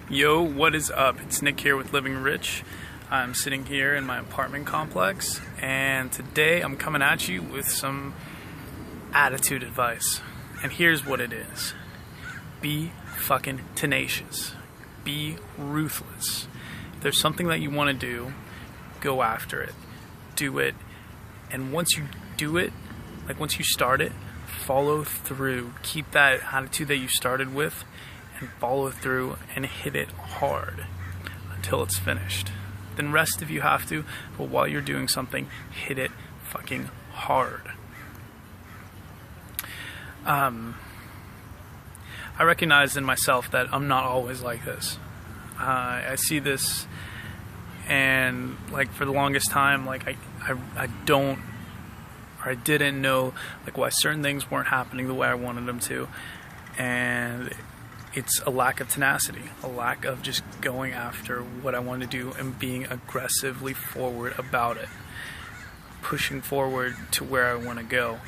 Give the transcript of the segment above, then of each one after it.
Yo, what is up? It's Nick here with Living Rich. I'm sitting here in my apartment complex, and today I'm coming at you with some attitude advice. And here's what it is. Be fucking tenacious. Be ruthless. If there's something that you want to do, go after it. Do it. And once you do it, like once you start it, follow through. Keep that attitude that you started with and follow through and hit it hard until it's finished. Then rest if you have to, but while you're doing something, hit it fucking hard. I recognize in myself that I'm not always like this. I see this, and like for the longest time, like I don't, or I didn't know like why certain things weren't happening the way I wanted them to, and it's a lack of tenacity, a lack of just going after what I want to do and being aggressively forward about it, pushing forward to where I want to go.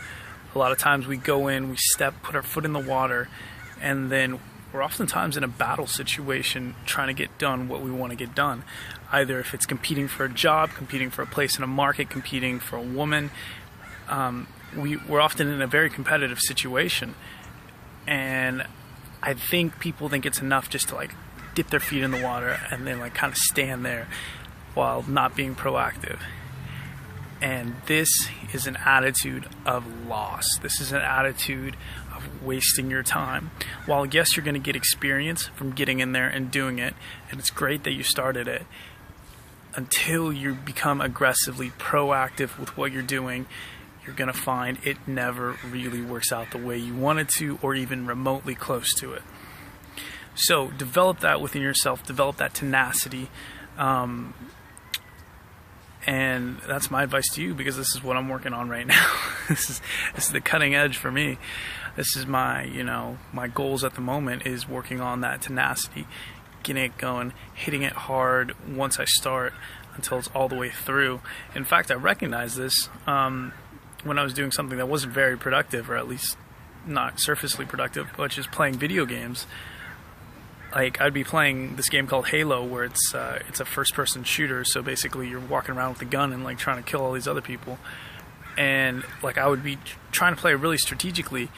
A lot of times we go in, we put our foot in the water, and then we're oftentimes in a battle situation trying to get done what we want to get done. Either if it's competing for a job, competing for a place in a market, competing for a woman, we're often in a very competitive situation. And I think people think it's enough just to like dip their feet in the water and then like kind of stand there while not being proactive. And this is an attitude of loss. This is an attitude of wasting your time. While yes, you're going to get experience from getting in there and doing it, and it's great that you started it, until you become aggressively proactive with what you're doing, you're going to find it never really works out the way you wanted to or even remotely close to it. So develop that within yourself, develop that tenacity, and that's my advice to you, because this is what I'm working on right now. This is the cutting edge for me. This is my goals at the moment is working on that tenacity, getting it going, hitting it hard once I start until it's all the way through. In fact, I recognize this when I was doing something that wasn't very productive, or at least not surfacely productive, which is playing video games. Like I'd be playing this game called Halo, where it's a first-person shooter. So basically, you're walking around with a gun and like trying to kill all these other people. And like I would be trying to play really strategically,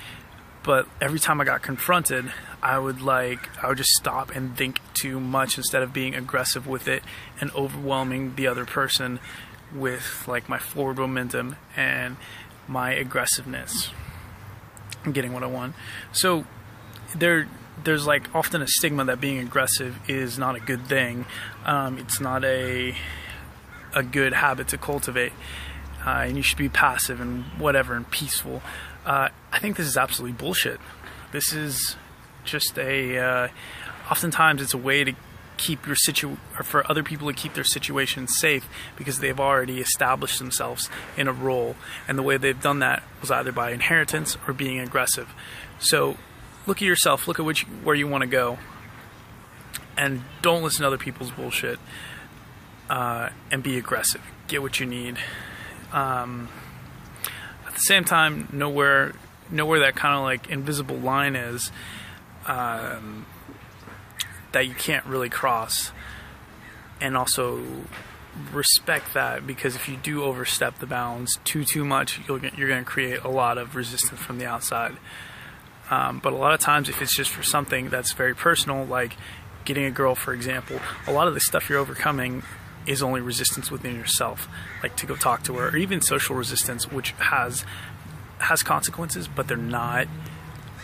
but every time I got confronted, I would just stop and think too much instead of being aggressive with it and overwhelming the other person with like my forward momentum and my aggressiveness and getting what I want. So there's like often a stigma that being aggressive is not a good thing. It's not a good habit to cultivate, and you should be passive and whatever and peaceful. I think this is absolutely bullshit. This is just oftentimes it's a way to keep your or for other people to keep their situation safe, because they've already established themselves in a role, and the way they've done that was either by inheritance or being aggressive. So look at yourself, look at where you want to go, and don't listen to other people's bullshit, and be aggressive. Get what you need. At the same time, know where that kind of like invisible line is, that you can't really cross, and also respect that, because if you do overstep the bounds too much, you're going to create a lot of resistance from the outside. But a lot of times, if it's just for something that's very personal, like getting a girl, for example, a lot of the stuff you're overcoming is only resistance within yourself, like to go talk to her, or even social resistance, which has consequences, but they're not.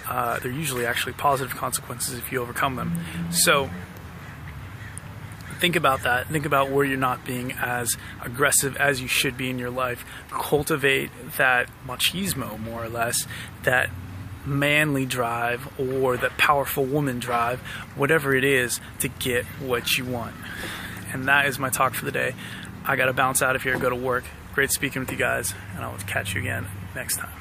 They're usually actually positive consequences if you overcome them. So think about that. Think about where you're not being as aggressive as you should be in your life. Cultivate that machismo, more or less, that manly drive, or that powerful woman drive, whatever it is, to get what you want. And that is my talk for the day. I gotta bounce out of here, go to work. Great speaking with you guys, and I'll catch you again next time.